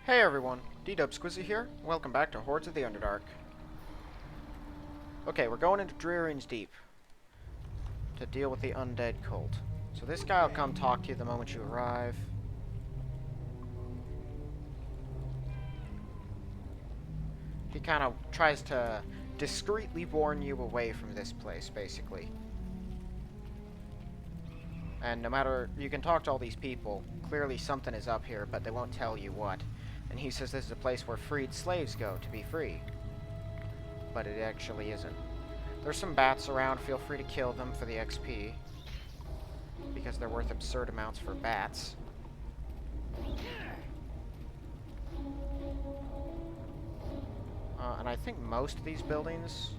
Hey everyone, D-Dub here. Welcome back to Hordes of the Underdark. Okay, we're going into Drearin's Deep to deal with the undead cult. So this guy will come talk to you the moment you arrive. He kind of tries to discreetly warn you away from this place, basically. And no matter, you can talk to all these people, clearly something is up here, but they won't tell you what. And he says this is a place where freed slaves go to be free. But it actually isn't. There's some bats around, feel free to kill them for the XP. Because they're worth absurd amounts for bats. And I think most of these buildings,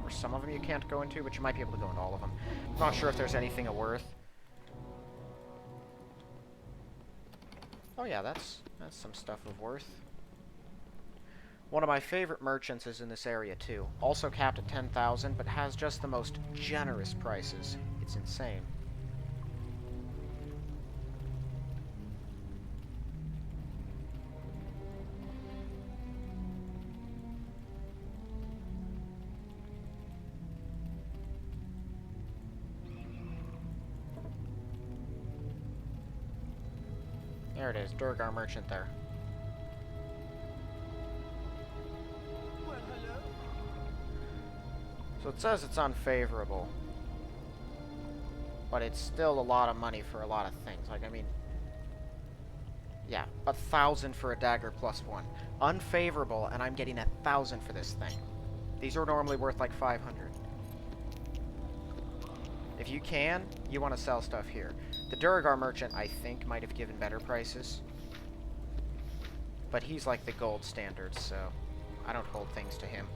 or some of them you can't go into, but you might be able to go into all of them. I'm not sure if there's anything of worth. Oh yeah, that's some stuff of worth. One of my favorite merchants is in this area too. Also capped at 10,000, but has just the most generous prices. It's insane. There it is, Durgar merchant there. Well, hello. So it says it's unfavorable. But it's still a lot of money for a lot of things. Like, I mean... yeah, 1,000 for a dagger plus 1. Unfavorable, and I'm getting 1,000 for this thing. These are normally worth like 500. If you can, you want to sell stuff here. The Durgar merchant, I think, might have given better prices. But he's like the gold standard, so I don't hold things to him.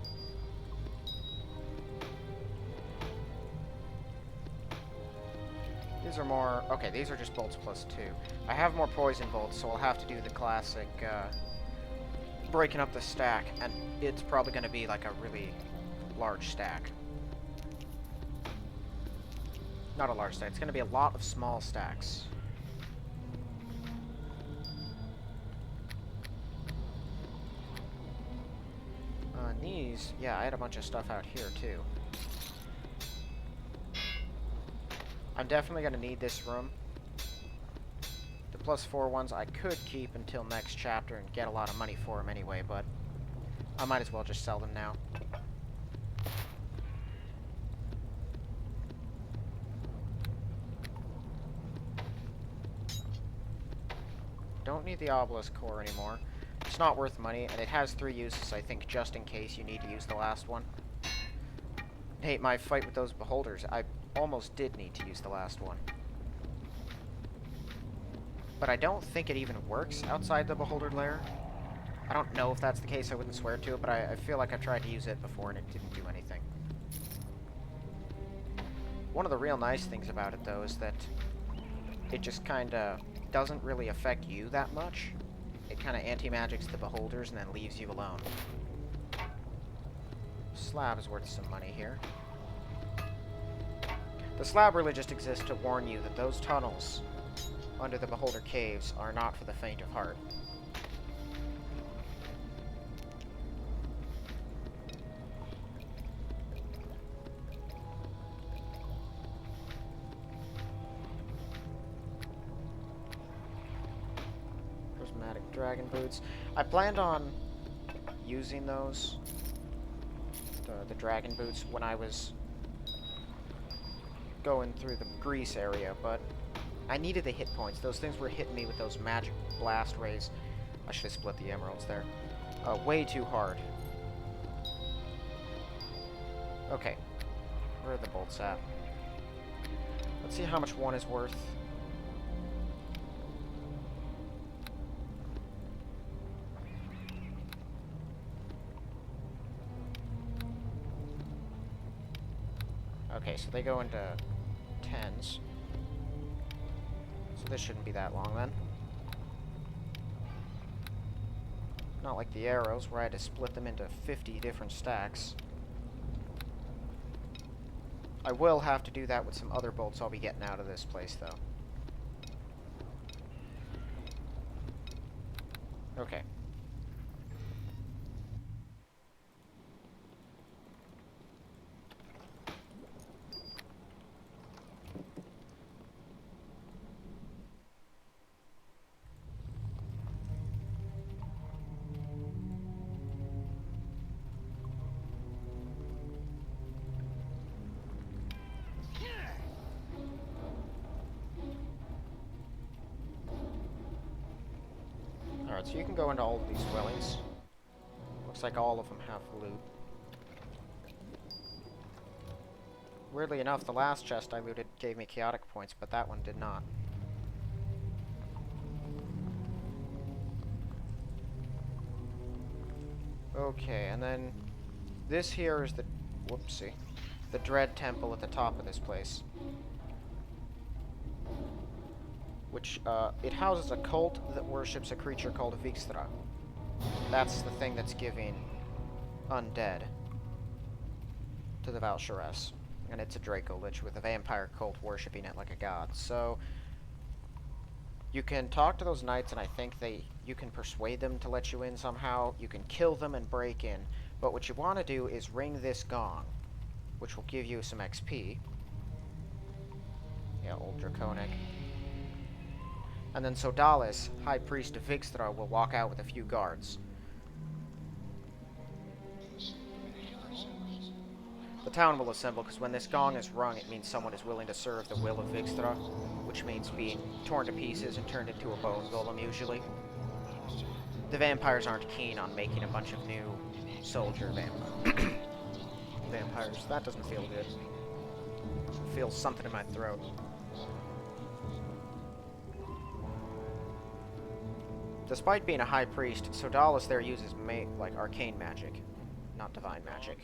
These are more... okay, these are just bolts plus 2. I have more poison bolts, so I'll have to do the classic breaking up the stack, and it's probably going to be like a really large stack. Not a large stack, it's going to be a lot of small stacks. These, yeah, I had a bunch of stuff out here too. I'm definitely going to need this room. The plus 4 ones I could keep until next chapter and get a lot of money for them anyway, but I might as well just sell them now. Don't need the obelisk core anymore. It's not worth money, and it has 3 uses, I think, just in case you need to use the last one. Hey, my fight with those beholders, I almost did need to use the last one. But I don't think it even works outside the beholder lair. I don't know if that's the case, I wouldn't swear to it, but I feel like I've tried to use it before and it didn't do anything. One of the real nice things about it, though, is that it just kinda doesn't really affect you that much. It kind of anti-magics the beholders and then leaves you alone. Slab is worth some money here. The slab really just exists to warn you that those tunnels under the beholder caves are not for the faint of heart. Dragon boots. I planned on using those, the dragon boots, when I was going through the grease area, but I needed the hit points. Those things were hitting me with those magic blast rays. I should have split the emeralds there. Way too hard. Okay. Where are the bolts at? Let's see how much one is worth. Okay, so they go into 10s. So this shouldn't be that long then. Not like the arrows, where I had to split them into 50 different stacks. I will have to do that with some other bolts I'll be getting out of this place, though. Okay. Alright, so you can go into all of these dwellings. Looks like all of them have loot. Weirdly enough, the last chest I looted gave me chaotic points, but that one did not. Okay, and then this here is the... whoopsie. The Dread Temple at the top of this place. Which, it houses a cult that worships a creature called Vix'thra. That's the thing that's giving undead to the Val'sharess. And it's a Draco Lich with a vampire cult worshipping it like a god. So, you can talk to those knights, and I think you can persuade them to let you in somehow. You can kill them and break in. But what you want to do is ring this gong, which will give you some XP. Yeah, old Draconic. And then Sodalis, High Priest of Vix'thra, will walk out with a few guards. The town will assemble, because when this gong is rung, it means someone is willing to serve the will of Vix'thra, which means being torn to pieces and turned into a bone golem, usually. The vampires aren't keen on making a bunch of new soldier vampires. That doesn't feel good. It feels something in my throat. Despite being a high priest, Sodalis there uses like arcane magic, not divine magic.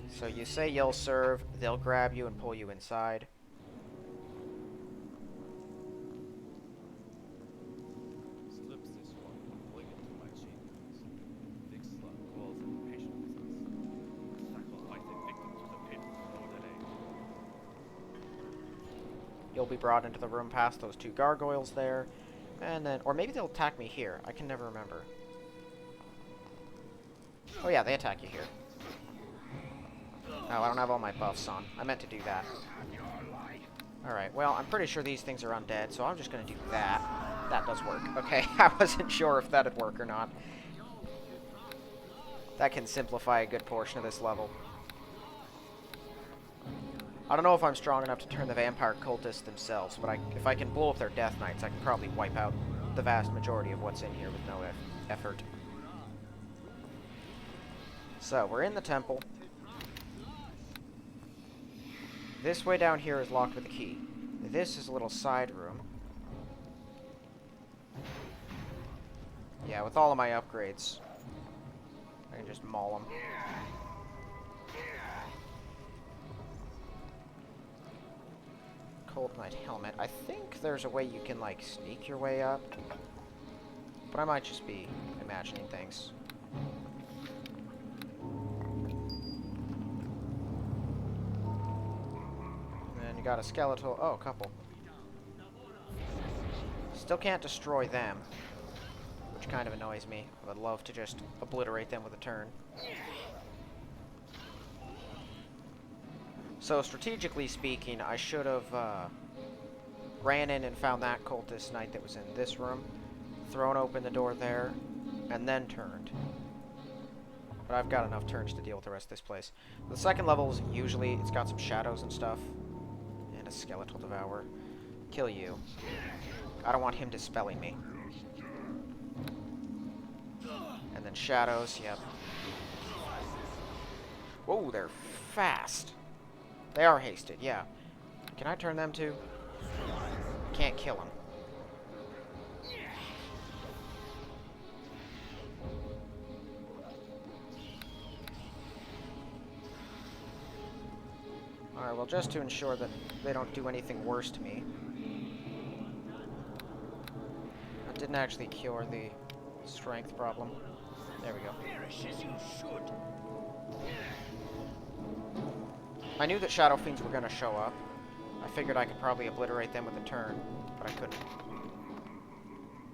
So you say you'll serve, they'll grab you and pull you inside. You'll be brought into the room past those two gargoyles there, and then, or maybe they'll attack me here. I can never remember. Oh yeah, they attack you here. Oh, I don't have all my buffs on. I meant to do that. Alright, well, I'm pretty sure these things are undead, so I'm just gonna do that. That does work. Okay, I wasn't sure if that'd work or not. That can simplify a good portion of this level. I don't know if I'm strong enough to turn the vampire cultists themselves, but if I can blow up their death knights, I can probably wipe out the vast majority of what's in here with no effort. So, we're in the temple. This way down here is locked with a key. This is a little side room. Yeah, with all of my upgrades, I can just maul them. Cold Knight helmet. I think there's a way you can, like, sneak your way up. But I might just be imagining things. And then you got a skeletal. Oh, a couple. Still can't destroy them, which kind of annoys me. I would love to just obliterate them with a turn. So, strategically speaking, I should have ran in and found that cultist knight that was in this room, thrown open the door there, and then turned. But I've got enough turns to deal with the rest of this place. The second level is usually, it's got some shadows and stuff, and a skeletal devourer. Kill you. I don't want him dispelling me. And then shadows, yep. Whoa, they're fast. They are hasted, yeah. Can I turn them too? Can't kill them. Alright, well, just to ensure that they don't do anything worse to me. I didn't actually cure the strength problem. There we go. I knew that Shadow Fiends were going to show up. I figured I could probably obliterate them with a turn, but I couldn't.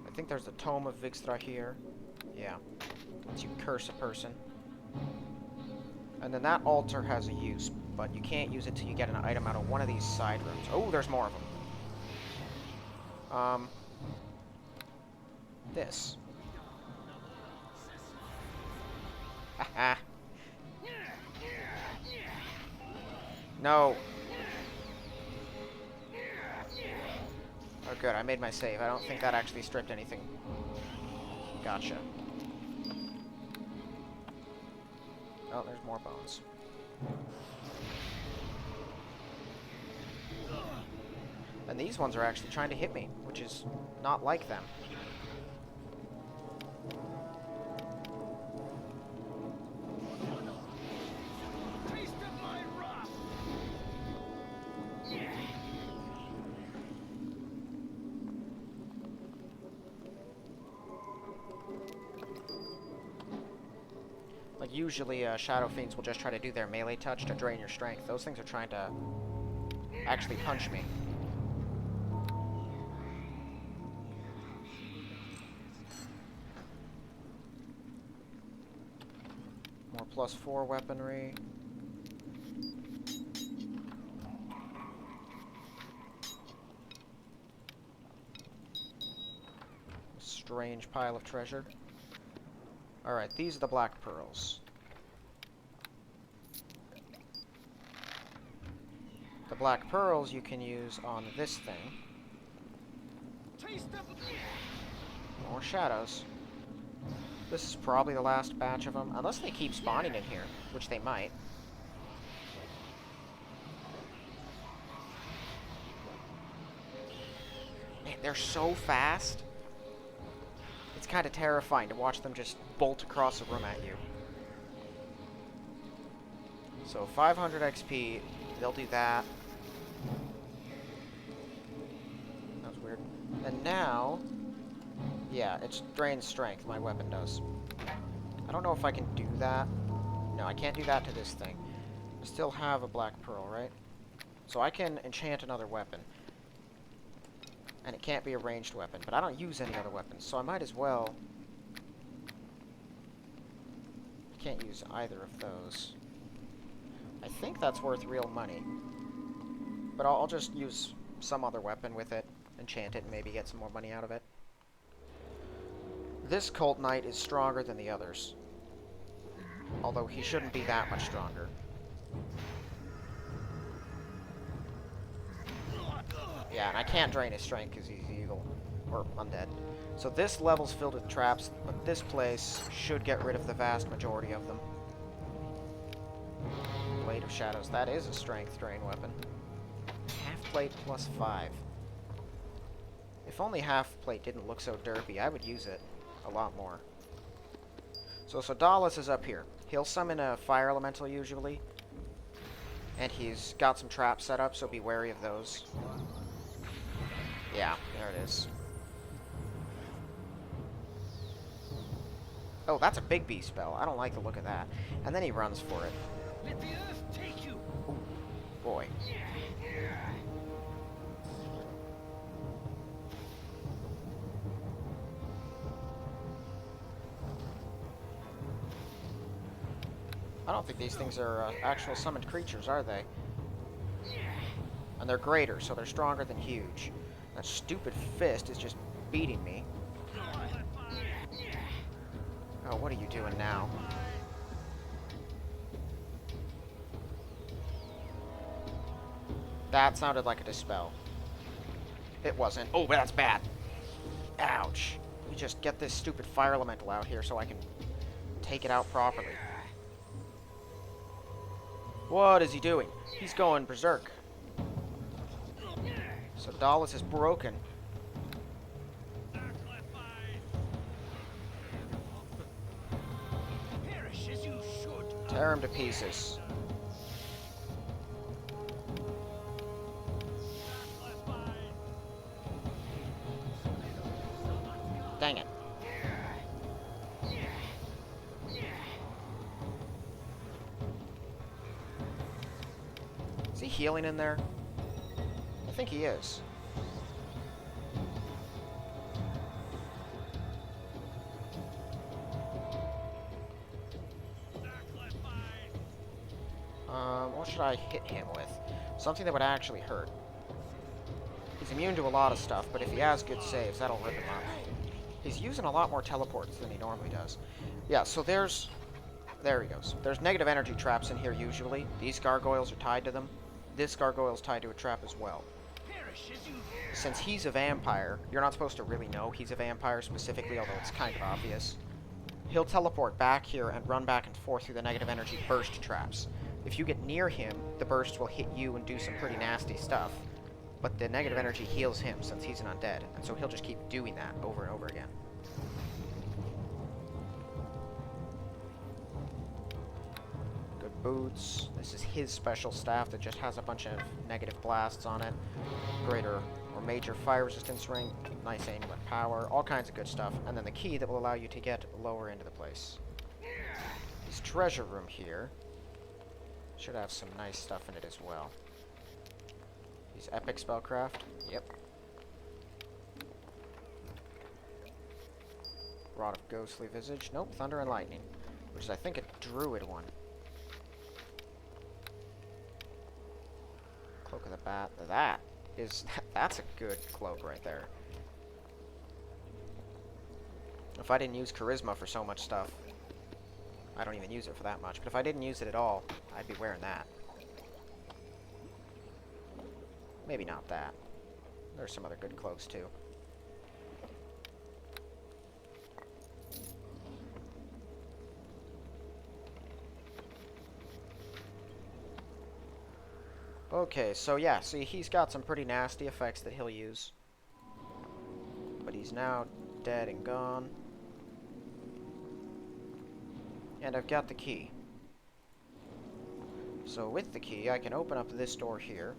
I think there's the Tome of Vix'thra here. Yeah. Once you curse a person. And then that altar has a use, but you can't use it till you get an item out of one of these side rooms. Oh, there's more of them. This. Haha. No. Good, I made my save. I don't think that actually stripped anything. Gotcha. Oh, there's more bones. And these ones are actually trying to hit me, which is not like them. Taste of my wrath. Like, usually, Shadow Fiends will just try to do their melee touch to drain your strength. Those things are trying to actually punch me. More +4 weaponry. Strange pile of treasure. Alright, these are the black pearls. The black pearls you can use on this thing. Taste of More shadows. This is probably the last batch of them, unless they keep spawning in here, which they might. Man, they're so fast. It's kind of terrifying to watch them just bolt across the room at you. So 500 XP, they'll do that. That was weird. And now, yeah, it drains strength, my weapon does. I don't know if I can do that. No, I can't do that to this thing. I still have a black pearl, right? So I can enchant another weapon. And it can't be a ranged weapon, but I don't use any other weapons, so I might as well. I can't use either of those. I think that's worth real money. But I'll just use some other weapon with it, enchant it, and maybe get some more money out of it. This Cult Knight is stronger than the others. Although he shouldn't be that much stronger. Yeah, and I can't drain his strength because he's evil. Or undead. So this level's filled with traps, but this place should get rid of the vast majority of them. Blade of Shadows. That is a strength drain weapon. Half plate +5. If only half plate didn't look so derpy, I would use it a lot more. So Dallas is up here. He'll summon a fire elemental usually. And he's got some traps set up, so be wary of those. Yeah, there it is. Oh, that's a big beast spell. I don't like the look of that. And then he runs for it. let the earth take you. Ooh, boy. I don't think these things are actual summoned creatures, are they? And they're greater, so they're stronger than huge. That stupid fist is just beating me. Oh, what are you doing now? That sounded like a dispel. It wasn't. Oh, that's bad. Ouch. Let me just get this stupid fire elemental out here so I can take it out properly. What is he doing? He's going berserk. So Dallas is broken. Perish as you should. Tear him to pieces. Dang it. Is he healing in there? I think he is. What should I hit him with? Something that would actually hurt. He's immune to a lot of stuff, but if he has good saves, that'll rip him up. He's using a lot more teleports than he normally does. Yeah, so there he goes. There's negative energy traps in here usually. These gargoyles are tied to them. This gargoyle's tied to a trap as well. since he's a vampire, you're not supposed to really know he's a vampire specifically, although it's kind of obvious. He'll teleport back here and run back and forth through the negative energy burst traps. If you get near him, the bursts will hit you and do some pretty nasty stuff. But the negative energy heals him since he's an undead, and so he'll just keep doing that over and over again. Good boots. This is his special staff that just has a bunch of negative blasts on it. Greater or major fire resistance ring, nice amulet power, all kinds of good stuff. And then the key that will allow you to get lower into the place. This treasure room here should have some nice stuff in it as well. These epic spellcraft. Yep. Rod of Ghostly Visage. Nope, Thunder and Lightning. Which is, I think, a druid one. Cloak of the Bat. That's a good cloak right there. If I didn't use Charisma for so much stuff, I don't even use it for that much, but if I didn't use it at all, I'd be wearing that. Maybe not that. There's some other good cloaks too. Okay, so yeah, see, he's got some pretty nasty effects that he'll use. But he's now dead and gone. And I've got the key. So with the key, I can open up this door here.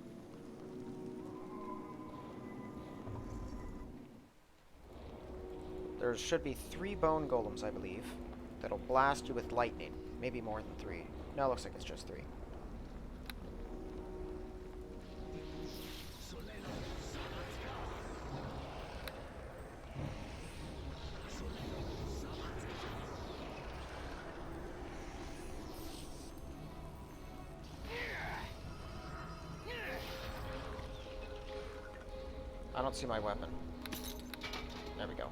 There should be 3 bone golems, I believe, that'll blast you with lightning. Maybe more than 3. No, it looks like it's just 3. I don't see my weapon. There we go.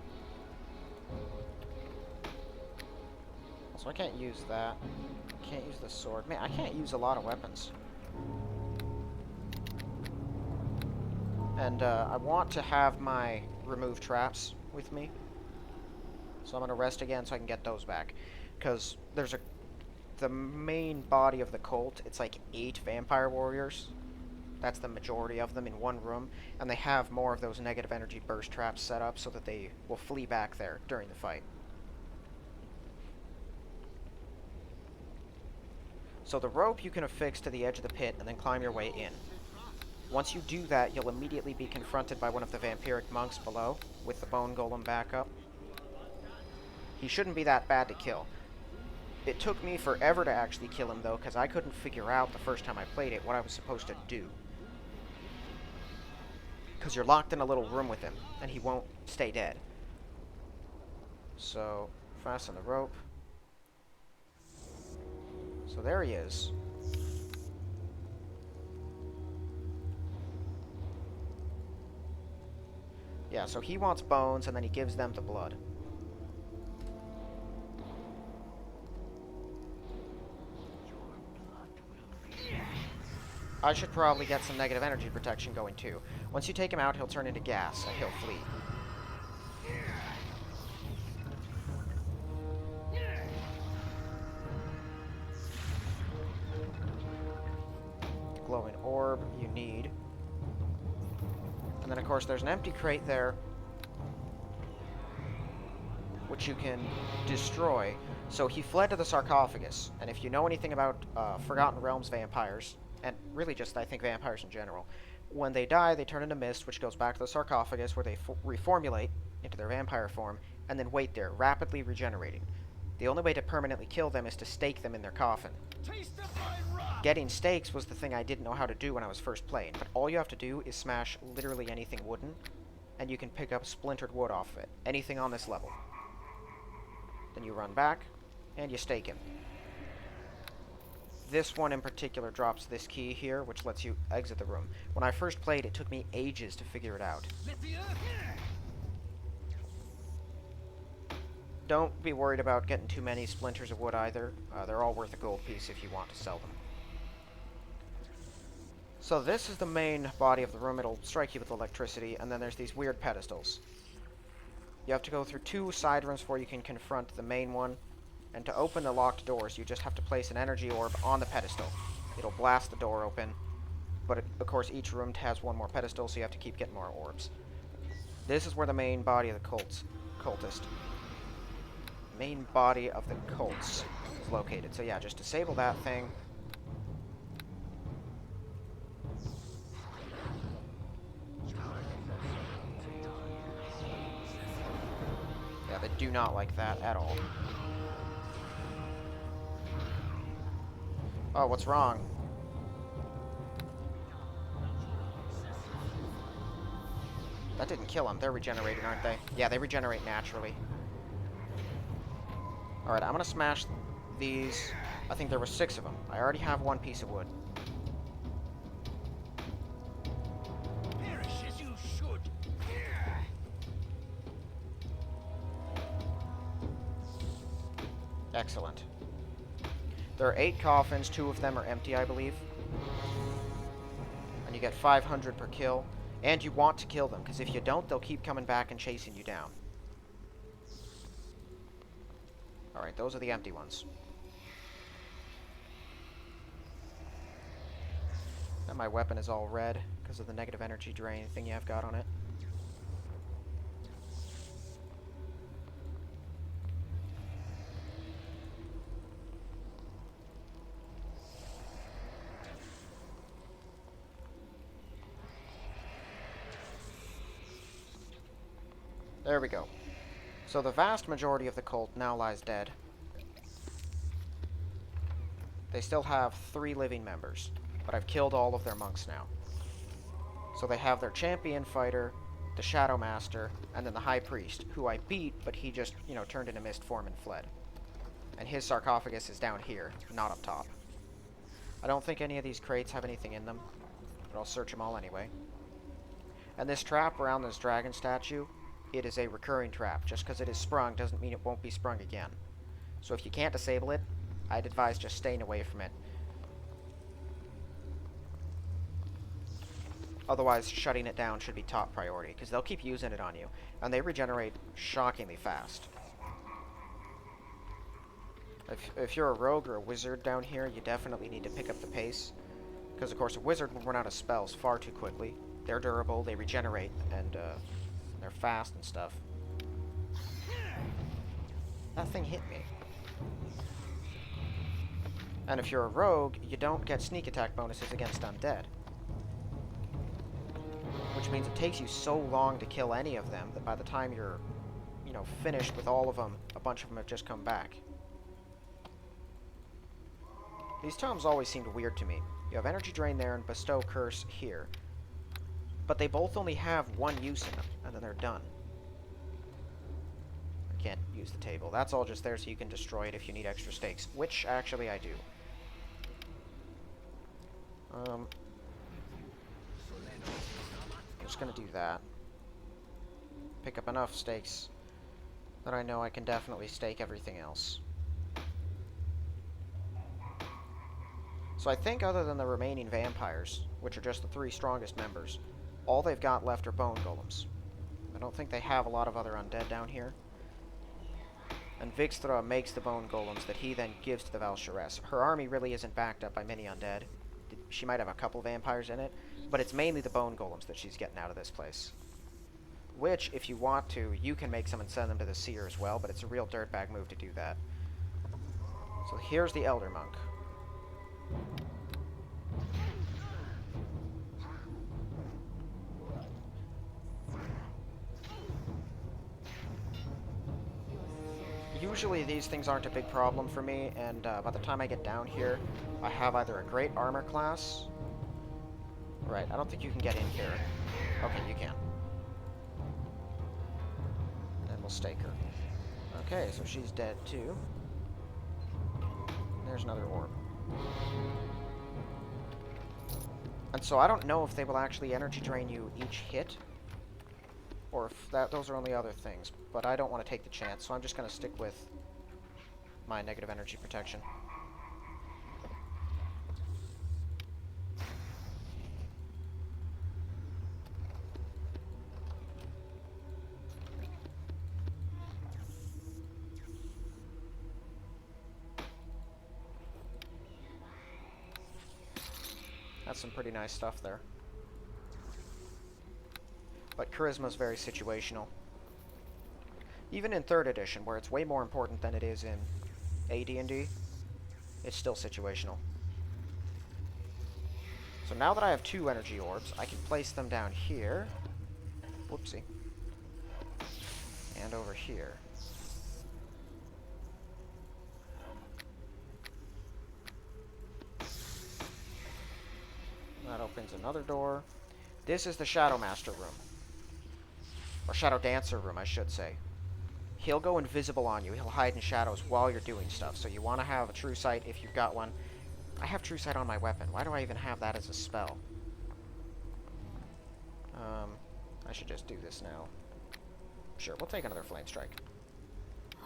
So I can't use that. Can't use the sword. Man, I can't use a lot of weapons. And I want to have my remove traps with me. So I'm going to rest again so I can get those back. Because there's the main body of the cult, it's like 8 vampire warriors. That's the majority of them in one room, and they have more of those negative energy burst traps set up so that they will flee back there during the fight. So the rope you can affix to the edge of the pit and then climb your way in. Once you do that, you'll immediately be confronted by one of the vampiric monks below, with the bone golem back up. He shouldn't be that bad to kill. It took me forever to actually kill him, though, because I couldn't figure out the first time I played it what I was supposed to do. Because you're locked in a little room with him, and he won't stay dead. So, fasten the rope. So there he is. Yeah, so he wants bones, and then he gives them the blood. I should probably get some negative energy protection going too. Once you take him out, he'll turn into gas, and he'll flee. The glowing orb you need. And then of course there's an empty crate there, which you can destroy. So he fled to the sarcophagus, and if you know anything about Forgotten Realms vampires, and really just, I think, vampires in general, when they die, they turn into mist, which goes back to the sarcophagus, where they reformulate into their vampire form, and then wait there, rapidly regenerating. The only way to permanently kill them is to stake them in their coffin. Taste of my wrath. Getting stakes was the thing I didn't know how to do when I was first playing, but all you have to do is smash literally anything wooden, and you can pick up splintered wood off of it. Anything on this level. Then you run back, and you stake him. This one in particular drops this key here, which lets you exit the room. When I first played, it took me ages to figure it out. Let the earth. Don't be worried about getting too many splinters of wood either. They're all worth a gold piece if you want to sell them. So this is the main body of the room. It'll strike you with electricity, and then there's these weird pedestals. You have to go through 2 side rooms before you can confront the main one. And to open the locked doors, you just have to place an energy orb on the pedestal. It'll blast the door open, but of course each room has 1 more pedestal, so you have to keep getting more orbs. This is where the main body of the cultist. Main body of the cults is located. So yeah, just disable that thing. Yeah, they do not like that at all. Oh, what's wrong? That didn't kill them. They're regenerating, aren't they? Yeah, they regenerate naturally. Alright, I'm gonna smash these. I think there were 6 of them. I already have 1 piece of wood. Perish as you should. Excellent. There are 8 coffins. 2 of them are empty, I believe. And you get 500 per kill. And you want to kill them, because if you don't, they'll keep coming back and chasing you down. Alright, those are the empty ones. And my weapon is all red, because of the negative energy drain thing I've got on it. There we go. So the vast majority of the cult now lies dead. They still have 3 living members, but I've killed all of their monks now. So they have their champion fighter, the Shadow Master, and then the High Priest, who I beat, but he just, turned into mist form and fled. And his sarcophagus is down here, not up top. I don't think any of these crates have anything in them, but I'll search them all anyway. And this trap around this dragon statue, it is a recurring trap. Just because it is sprung doesn't mean it won't be sprung again. So if you can't disable it, I'd advise just staying away from it. Otherwise, shutting it down should be top priority, because they'll keep using it on you, and they regenerate shockingly fast. If you're a rogue or a wizard down here, you definitely need to pick up the pace, because of course a wizard will run out of spells far too quickly. They're durable, they regenerate, and they're fast and stuff. That thing hit me. And if you're a rogue, you don't get sneak attack bonuses against undead. Which means it takes you so long to kill any of them that by the time you're, finished with all of them, a bunch of them have just come back. These tomes always seemed weird to me. You have Energy Drain there and Bestow Curse here. But they both only have 1 use in them, and then they're done. I can't use the table. That's all just there so you can destroy it if you need extra stakes, which actually I do. I'm just gonna do that. Pick up enough stakes that I know I can definitely stake everything else. So I think other than the remaining vampires, which are just the 3 strongest members, all they've got left are bone golems. I don't think they have a lot of other undead down here. And Vix'thra makes the bone golems that he then gives to the Val'sharess. Her army really isn't backed up by many undead. She might have a couple vampires in it, but it's mainly the bone golems that she's getting out of this place. Which, if you want to, you can make some and send them to the seer as well, but it's a real dirtbag move to do that. So here's the Elder Monk. Usually these things aren't a big problem for me, and by the time I get down here, I have either a great armor class... Right, I don't think you can get in here. Okay, you can. And we'll stake her. Okay, so she's dead too. There's another orb. And so I don't know if they will actually energy drain you each hit, or if those are only other things, but I don't want to take the chance, so I'm just going to stick with my negative energy protection. some pretty nice stuff there. But charisma's very situational. Even in 3rd edition, where it's way more important than it is in AD&D, it's still situational. So now that I have 2 energy orbs, I can place them down here. Whoopsie. And over here. That opens another door. This is the Shadow Master room. Or Shadow Dancer room, I should say. He'll go invisible on you. He'll hide in shadows while you're doing stuff. So you want to have a True Sight if you've got one. I have True Sight on my weapon. Why do I even have that as a spell? I should just do this now. Sure, we'll take another Flame Strike.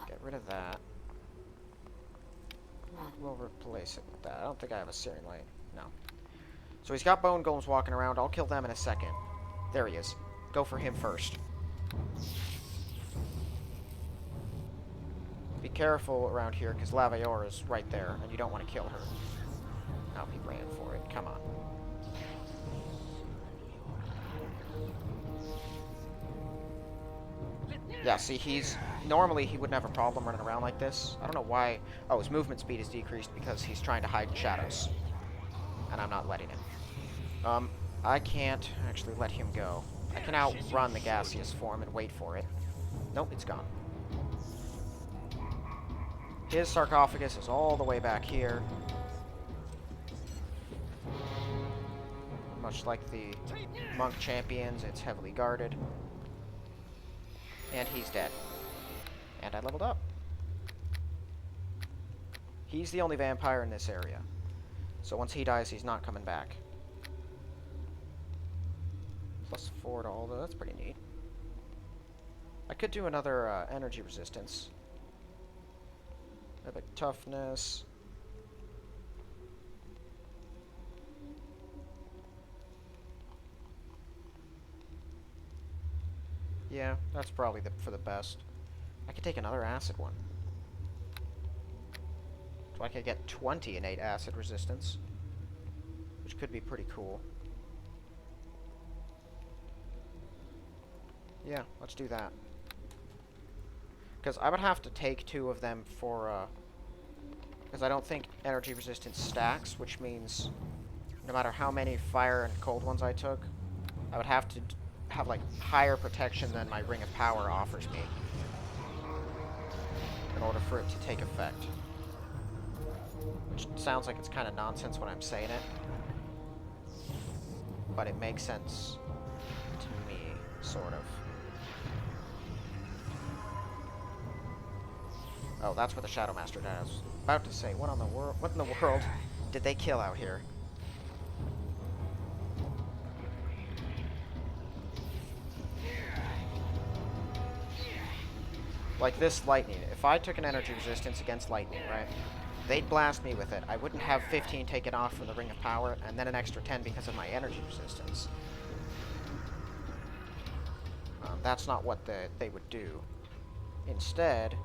Get rid of that. We'll replace it with that. I don't think I have a Searing Light. No. So he's got Bone Golems walking around. I'll kill them in a second. There he is. Go for him first. Be careful around here, because Lavayor is right there, and you don't want to kill her. Oh, he ran for it. Come on. Yeah, see, normally he wouldn't have a problem running around like this. I don't know why. Oh, his movement speed is decreased because he's trying to hide in shadows. And I'm not letting him. I can't actually let him go. I can outrun the gaseous form and wait for it. Nope, it's gone. His sarcophagus is all the way back here. Much like the monk champions, it's heavily guarded. And he's dead. And I leveled up. He's the only vampire in this area. So once he dies, he's not coming back. +4 to all, though. That's pretty neat. I could do another energy resistance. Epic toughness. Yeah, that's probably for the best. I could take another acid one. So I could get 20 innate acid resistance, which could be pretty cool. Yeah, let's do that. Because I would have to take 2 of them for, because I don't think energy resistance stacks, which means no matter how many fire and cold ones I took, I would have to have, like, higher protection than my Ring of Power offers me in order for it to take effect. Which sounds like it's kind of nonsense when I'm saying it, but it makes sense to me, sort of. Oh, that's what the Shadow Master does. I was about to say, what in the world did they kill out here? Like this lightning. If I took an energy resistance against lightning, right? They'd blast me with it. I wouldn't have 15 taken off from the Ring of Power, and then an extra 10 because of my energy resistance. That's not what they would do. Instead,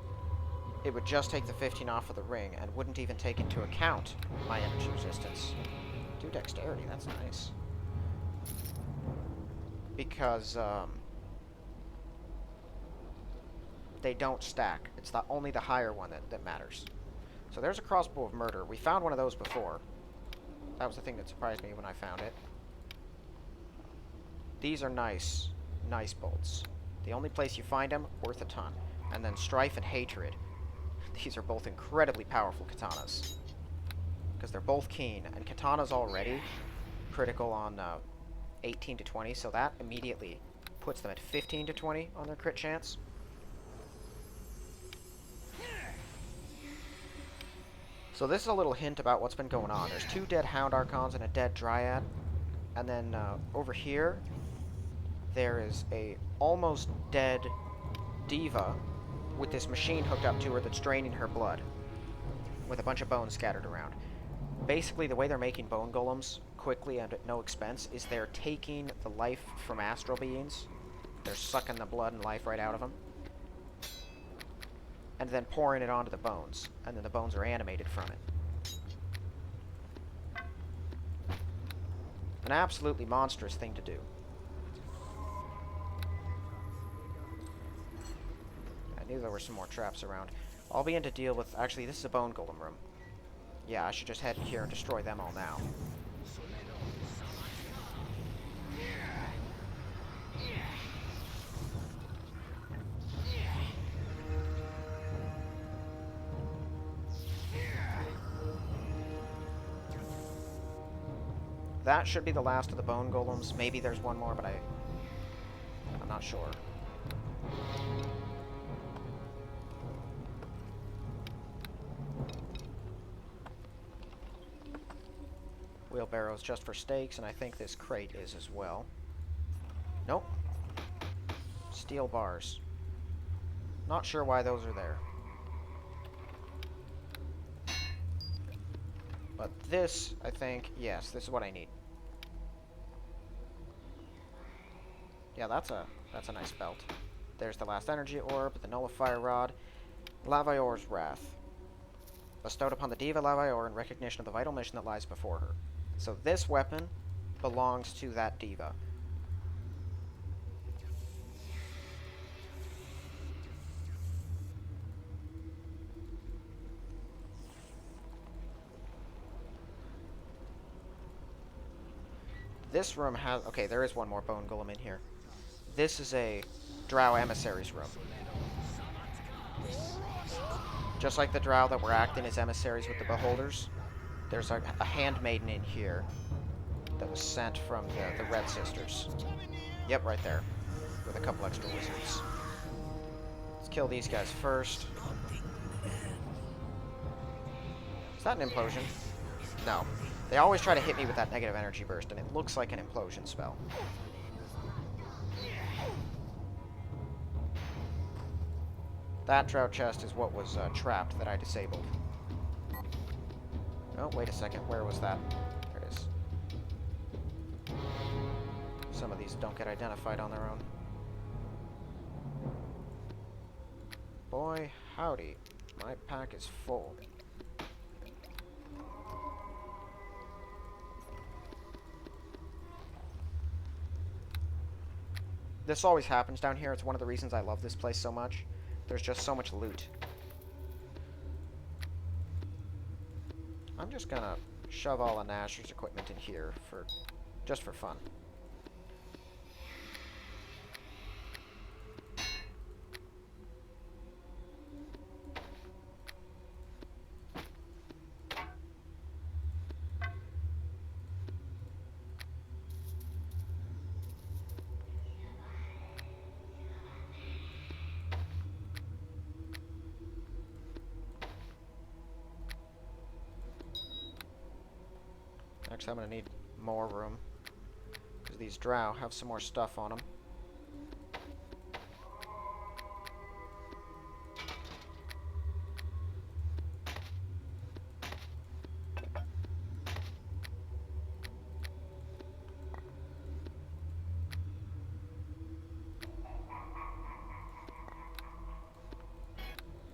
it would just take the 15 off of the ring and wouldn't even take into account my energy resistance. Do dexterity, that's nice. Because, they don't stack. It's only the higher one that matters. So there's a crossbow of murder. We found one of those before. That was the thing that surprised me when I found it. These are nice bolts. The only place you find them, worth a ton. And then Strife and Hatred. These are both incredibly powerful katanas. Because they're both keen, and katana's already critical on 18 to 20, so that immediately puts them at 15 to 20 on their crit chance. So this is a little hint about what's been going on. There's 2 dead Hound Archons and a dead Dryad. And then over here, there is a almost dead Diva with this machine hooked up to her that's draining her blood, with a bunch of bones scattered around. Basically, the way they're making bone golems quickly and at no expense is they're taking the life from astral beings. They're sucking the blood and life right out of them, and then pouring it onto the bones, and then the bones are animated from it. An absolutely monstrous thing to do. I knew there were some more traps around. I'll be in to deal with... Actually, this is a bone golem room. Yeah, I should just head in here and destroy them all now. That should be the last of the bone golems. Maybe there's one more, but I'm not sure. Wheelbarrows just for stakes, and I think this crate is as well. Nope. Steel bars. Not sure why those are there. But this, I think, yes, this is what I need. Yeah, that's a nice belt. There's the last energy orb, the nullifier rod, Lavaior's wrath. Bestowed upon the Diva Lavaior in recognition of the vital mission that lies before her. So this weapon belongs to that Diva. This room has... Okay, there is one more bone golem in here. This is a drow emissaries room. Just like the drow that were acting as emissaries with the beholders, there's a handmaiden in here that was sent from the Red Sisters. Yep, right there. With a couple extra wizards. Let's kill these guys first. Is that an implosion? No. They always try to hit me with that negative energy burst, and it looks like an implosion spell. That drought chest is what was trapped that I disabled. Oh, wait a second. Where was that? There it is. Some of these don't get identified on their own. Boy, howdy. My pack is full. This always happens down here. It's one of the reasons I love this place so much. There's just so much loot. I'm just gonna shove all of Nasher's equipment in here just for fun. Actually, I'm going to need more room, because these drow have some more stuff on them.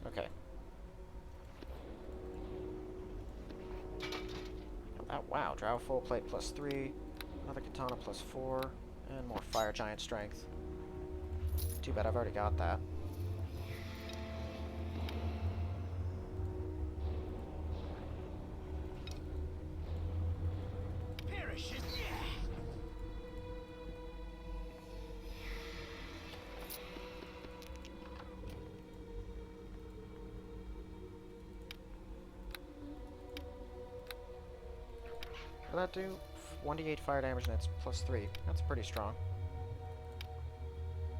Okay. Wow, drow full plate +3, another katana +4, and more fire giant strength. Too bad I've already got that. Perishes. What did that do? 1d8 fire damage and it's +3. That's pretty strong.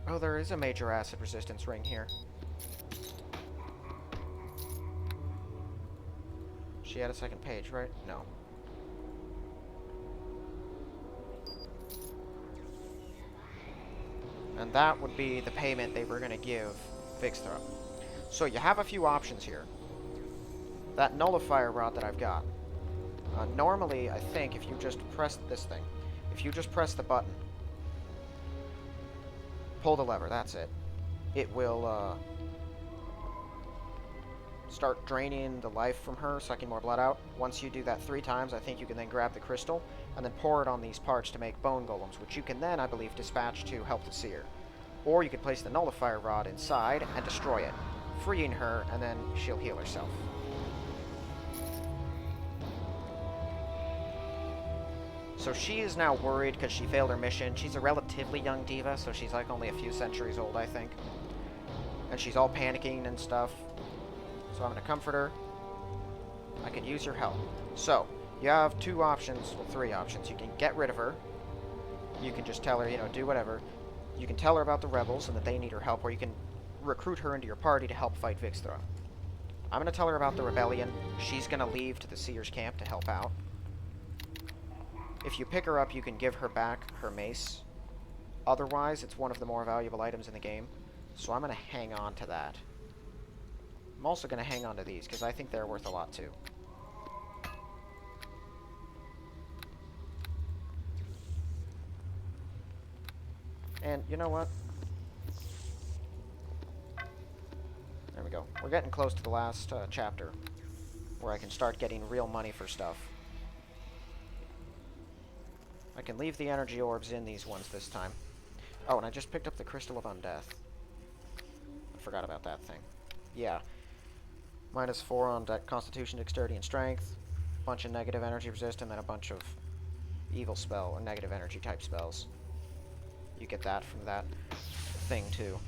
Oh, there is a major acid resistance ring here. She had a second page, right? No. And that would be the payment they were going to give Vix'thra. So you have a few options here. That nullifier rod that I've got. Normally, I think, if you just press this thing, if you just press the button, pull the lever, that's it. It will start draining the life from her, sucking more blood out. Once you do that 3 times, I think you can then grab the crystal, and then pour it on these parts to make bone golems, which you can then, I believe, dispatch to help the seer. Or you could place the nullifier rod inside and destroy it, freeing her, and then she'll heal herself. So she is now worried because she failed her mission. She's a relatively young diva, so she's like only a few centuries old, I think. And she's all panicking and stuff. So I'm going to comfort her. I could use your help. So, you have two options, well, three options. You can get rid of her. You can just tell her, you know, do whatever. You can tell her about the rebels and that they need her help, or you can recruit her into your party to help fight Vix'thra. I'm going to tell her about the rebellion. She's going to leave to the Seer's camp to help out. If you pick her up, you can give her back her mace. Otherwise, it's one of the more valuable items in the game. So I'm going to hang on to that. I'm also going to hang on to these, because I think they're worth a lot too. And you know what? There we go. We're getting close to the last chapter, where I can start getting real money for stuff. I can leave the energy orbs in these ones this time. Oh, and I just picked up the Crystal of Undeath. I forgot about that thing. Yeah. -4 on Constitution, Dexterity, and Strength. Bunch of negative energy resist, and then a bunch of evil spell or negative energy type spells. You get that from that thing too.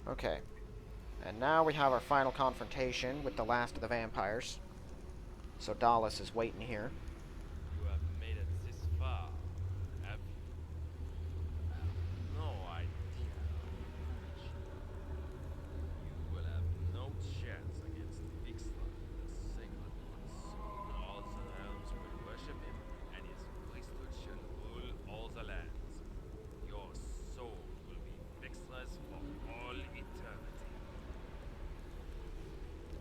Okay. And now we have our final confrontation with the last of the vampires. So Dallas is waiting here. You have made it this far, have you? No idea. You will have no chance against Vix'thra, the Sacred Ones. All the realms will worship him, and his priesthood shall rule all the lands. Your soul will be Vix'thra's for all eternity.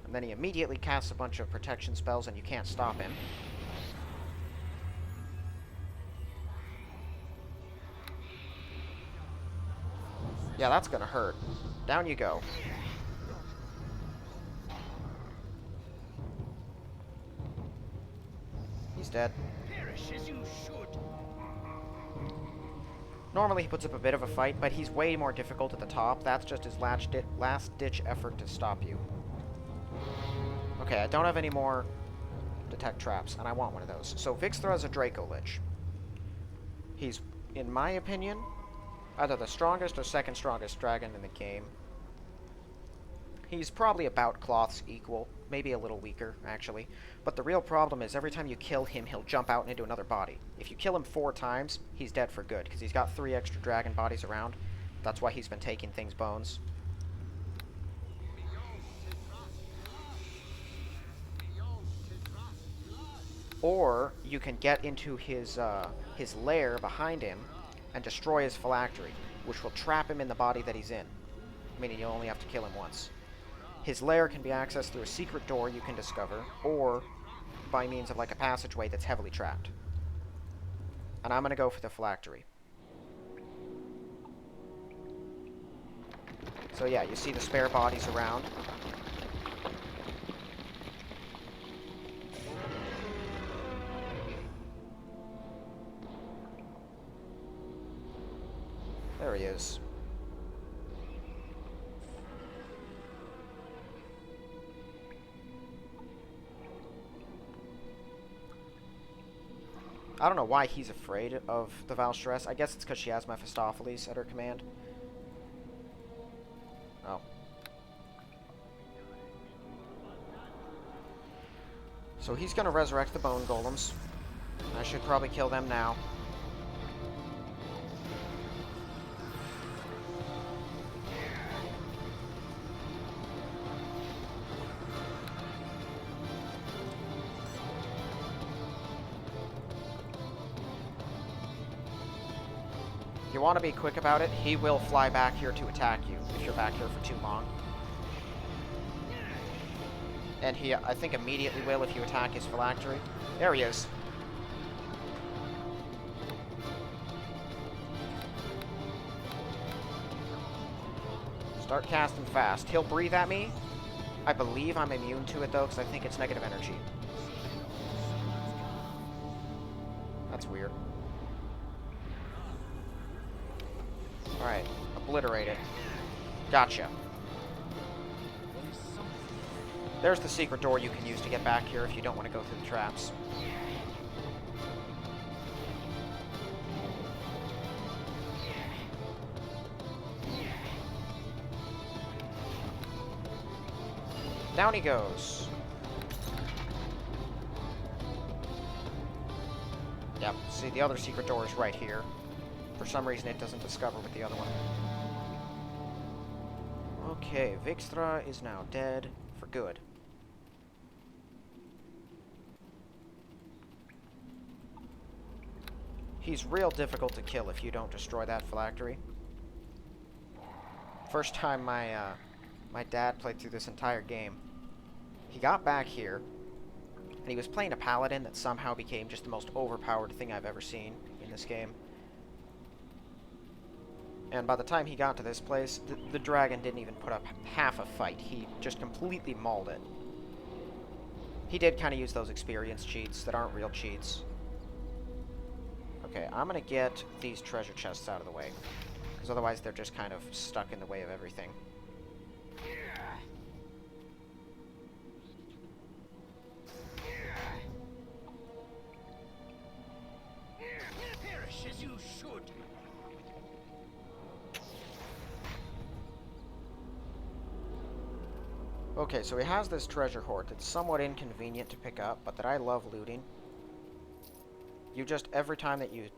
And then he immediately casts a bunch of protection spells and you can't stop him. Yeah, that's gonna hurt. Down you go. He's dead. Perish as you should. Normally he puts up a bit of a fight, but he's way more difficult at the top. That's just his last-ditch effort to stop you. Okay, I don't have any more detect traps, and I want one of those. So Vix'thra is a Draco Lich. He's, in my opinion, either the strongest or second strongest dragon in the game. He's probably about Cloth's equal, maybe a little weaker, actually. But the real problem is every time you kill him, he'll jump out into another body. If you kill him 4 times, he's dead for good, because he's got 3 extra dragon bodies around. That's why he's been taking things' bones. Or you can get into his lair behind him and destroy his phylactery, which will trap him in the body that he's in, meaning you only have to kill him once. His lair can be accessed through a secret door you can discover, or by means of like a passageway that's heavily trapped. And I'm going to go for the phylactery. So yeah, you see the spare bodies around. There he is. I don't know why he's afraid of the Valstress. I guess it's because she has Mephistopheles at her command. Oh. So he's going to resurrect the bone golems. I should probably kill them now. You want to be quick about it, he will fly back here to attack you if you're back here for too long. And he, I think, immediately will if you attack his phylactery. There he is. Start casting fast. He'll breathe at me. I believe I'm immune to it, though, because I think it's negative energy. That's weird. Alright, obliterate it. Gotcha. There's the secret door you can use to get back here if you don't want to go through the traps. Down he goes. Yep, see, the other secret door is right here. For some reason, it doesn't discover with the other one. Okay, Vix'thra is now dead for good. He's real difficult to kill if you don't destroy that phylactery. First time my dad played through this entire game, he got back here, and he was playing a paladin that somehow became just the most overpowered thing I've ever seen in this game. And by the time he got to this place, the dragon didn't even put up half a fight. He just completely mauled it. He did kind of use those experience cheats that aren't real cheats. Okay, I'm going to get these treasure chests out of the way, because otherwise they're just kind of stuck in the way of everything. Perish as you should. Okay, so he has this treasure hoard that's somewhat inconvenient to pick up, but that I love looting. You just, every time that you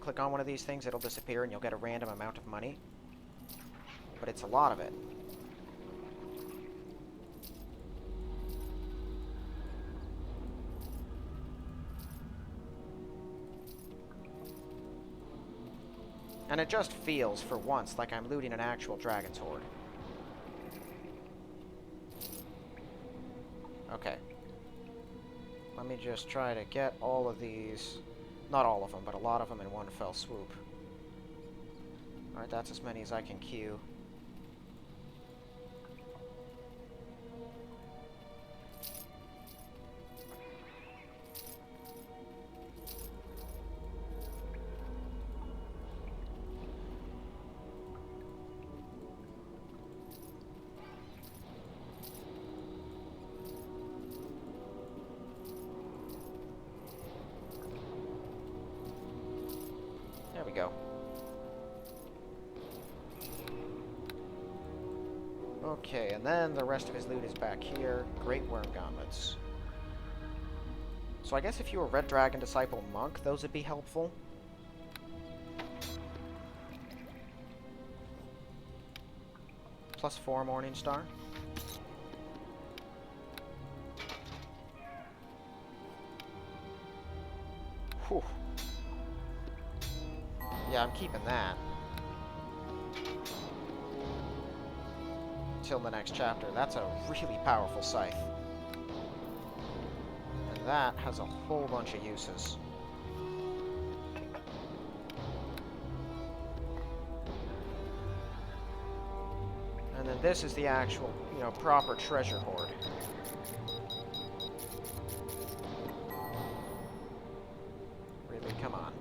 click on one of these things, it'll disappear and you'll get a random amount of money. But it's a lot of it. And it just feels, for once, like I'm looting an actual dragon's hoard. Okay. Let me just try to get all of these... Not all of them, but a lot of them in one fell swoop. Alright, that's as many as I can queue. There we go. Okay, and then the rest of his loot is back here. Great Worm Gauntlets. So I guess if you were Red Dragon Disciple Monk, those would be helpful. +4 Morning Star. Whew. Yeah, I'm keeping that. Until the next chapter. That's a really powerful scythe. And that has a whole bunch of uses. And then this is the actual, you know, proper treasure hoard. Really, come on.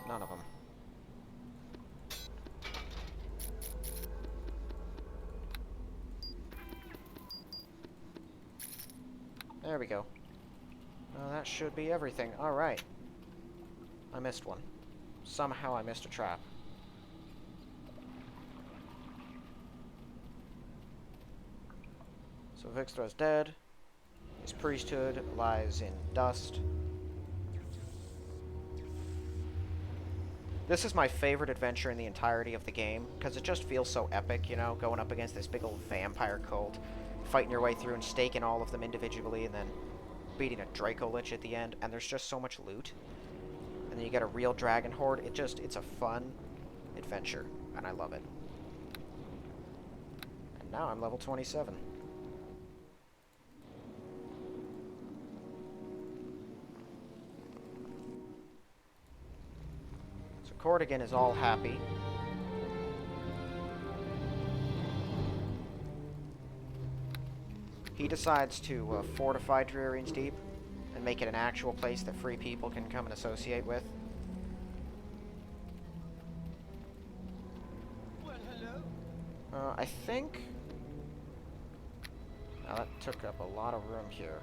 None of them. There we go. Well, that should be everything. Alright. I missed one. Somehow I missed a trap. So Vix'thra's dead. His priesthood lies in dust. This is my favorite adventure in the entirety of the game, because it just feels so epic, you know, going up against this big old vampire cult, fighting your way through and staking all of them individually, and then beating a Draco Lich at the end, and there's just so much loot. And then you get a real dragon horde. It's a fun adventure, and I love it. And now I'm level 27. Corrigan is all happy. He decides to fortify Drearian's Deep and make it an actual place that free people can come and associate with. Well, hello. I think... Now that took up a lot of room here.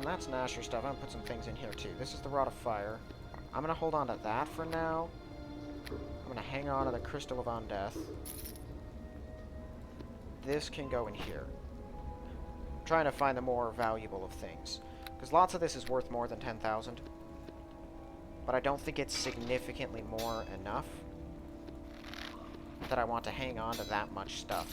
That's Nasher stuff. I'm gonna put some things in here too. This is the Rod of Fire. I'm gonna hold on to that for now. I'm gonna hang on to the Crystal of Undeath. This can go in here. I'm trying to find the more valuable of things. Because lots of this is worth more than 10,000. But I don't think it's significantly more enough that I want to hang on to that much stuff.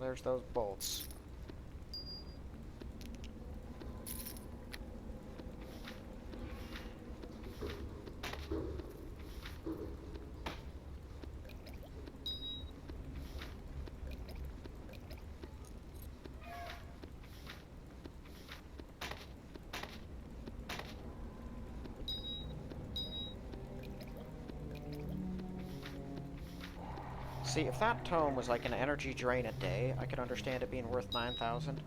There's those bolts. See, if that tome was like an energy drain a day, I could understand it being worth 9,000.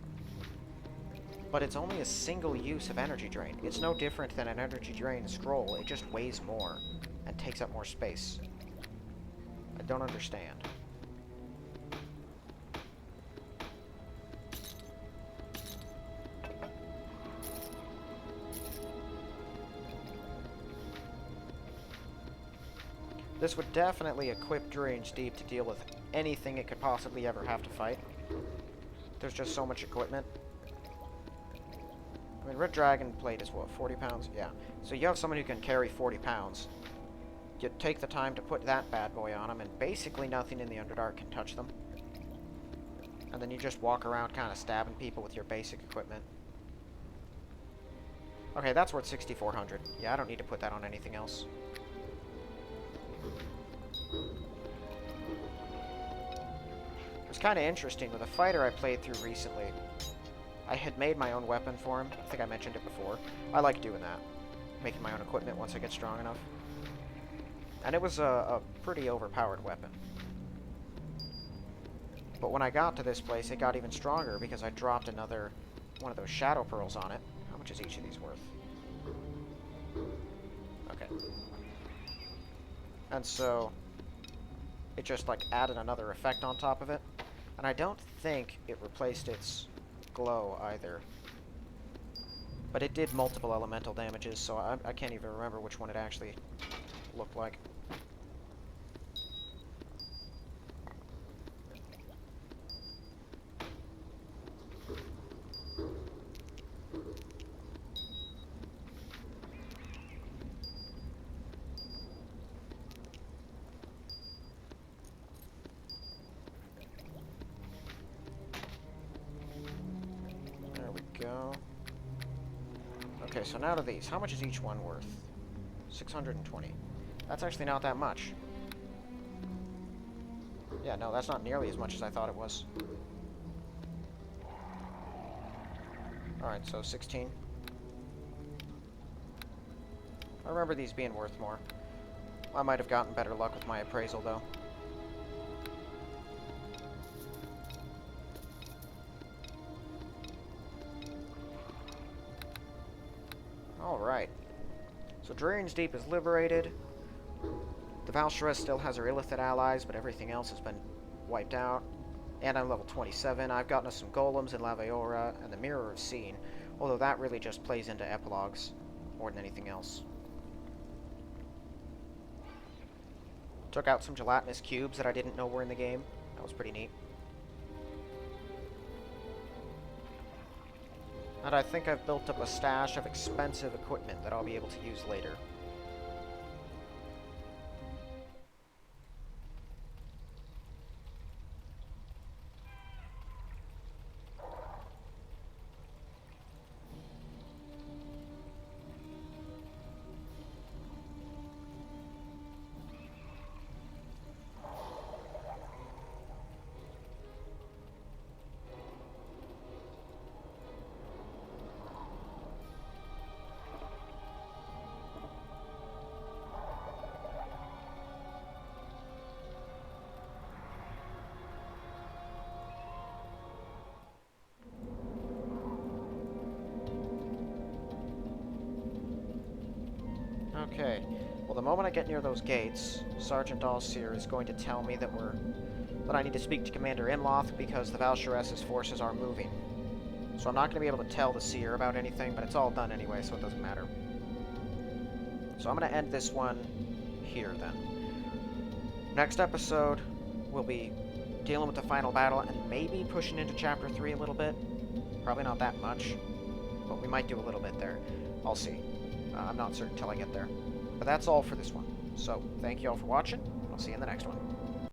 But it's only a single use of energy drain. It's no different than an energy drain scroll. It just weighs more and takes up more space. I don't understand. This would definitely equip Drearian's Deep to deal with anything it could possibly ever have to fight. There's just so much equipment. I mean, Red Dragon Plate is what, 40 pounds? Yeah. So you have someone who can carry 40 pounds. You take the time to put that bad boy on them, and basically nothing in the Underdark can touch them. And then you just walk around kind of stabbing people with your basic equipment. Okay, that's worth 6,400. Yeah, I don't need to put that on anything else. It was kind of interesting. With a fighter I played through recently, I had made my own weapon for him. I think I mentioned it before. I like doing that. Making my own equipment once I get strong enough. And it was a pretty overpowered weapon. But when I got to this place, it got even stronger because I dropped another one of those shadow pearls on it. How much is each of these worth? Okay. And so it just like added another effect on top of it. And I don't think it replaced its glow either. But it did multiple elemental damages, so I can't even remember which one it actually looked like. Go. Okay, so now to these. How much is each one worth? 620. That's actually not that much. Yeah, no, that's not nearly as much as I thought it was. Alright, so 16. I remember these being worth more. I might have gotten better luck with my appraisal, though. Alright. So Drearian's Deep is liberated. The Val'shareth still has her Illithid allies, but everything else has been wiped out. And I'm level 27. I've gotten us some golems in Laviora and the Mirror of Scene, although that really just plays into epilogues more than anything else. Took out some gelatinous cubes that I didn't know were in the game. That was pretty neat. And I think I've built up a stash of expensive equipment that I'll be able to use later. Okay, well the moment I get near those gates, Sergeant Allseer is going to tell me that I need to speak to Commander Imloth because the Valsharess's forces are moving. So I'm not going to be able to tell the Seer about anything, but it's all done anyway, so it doesn't matter. So I'm going to end this one here then. Next episode, we'll be dealing with the final battle and maybe pushing into Chapter 3 a little bit. Probably not that much, but we might do a little bit there. I'll see. I'm not certain until I get there. But that's all for this one. So, thank you all for watching. I'll see you in the next one.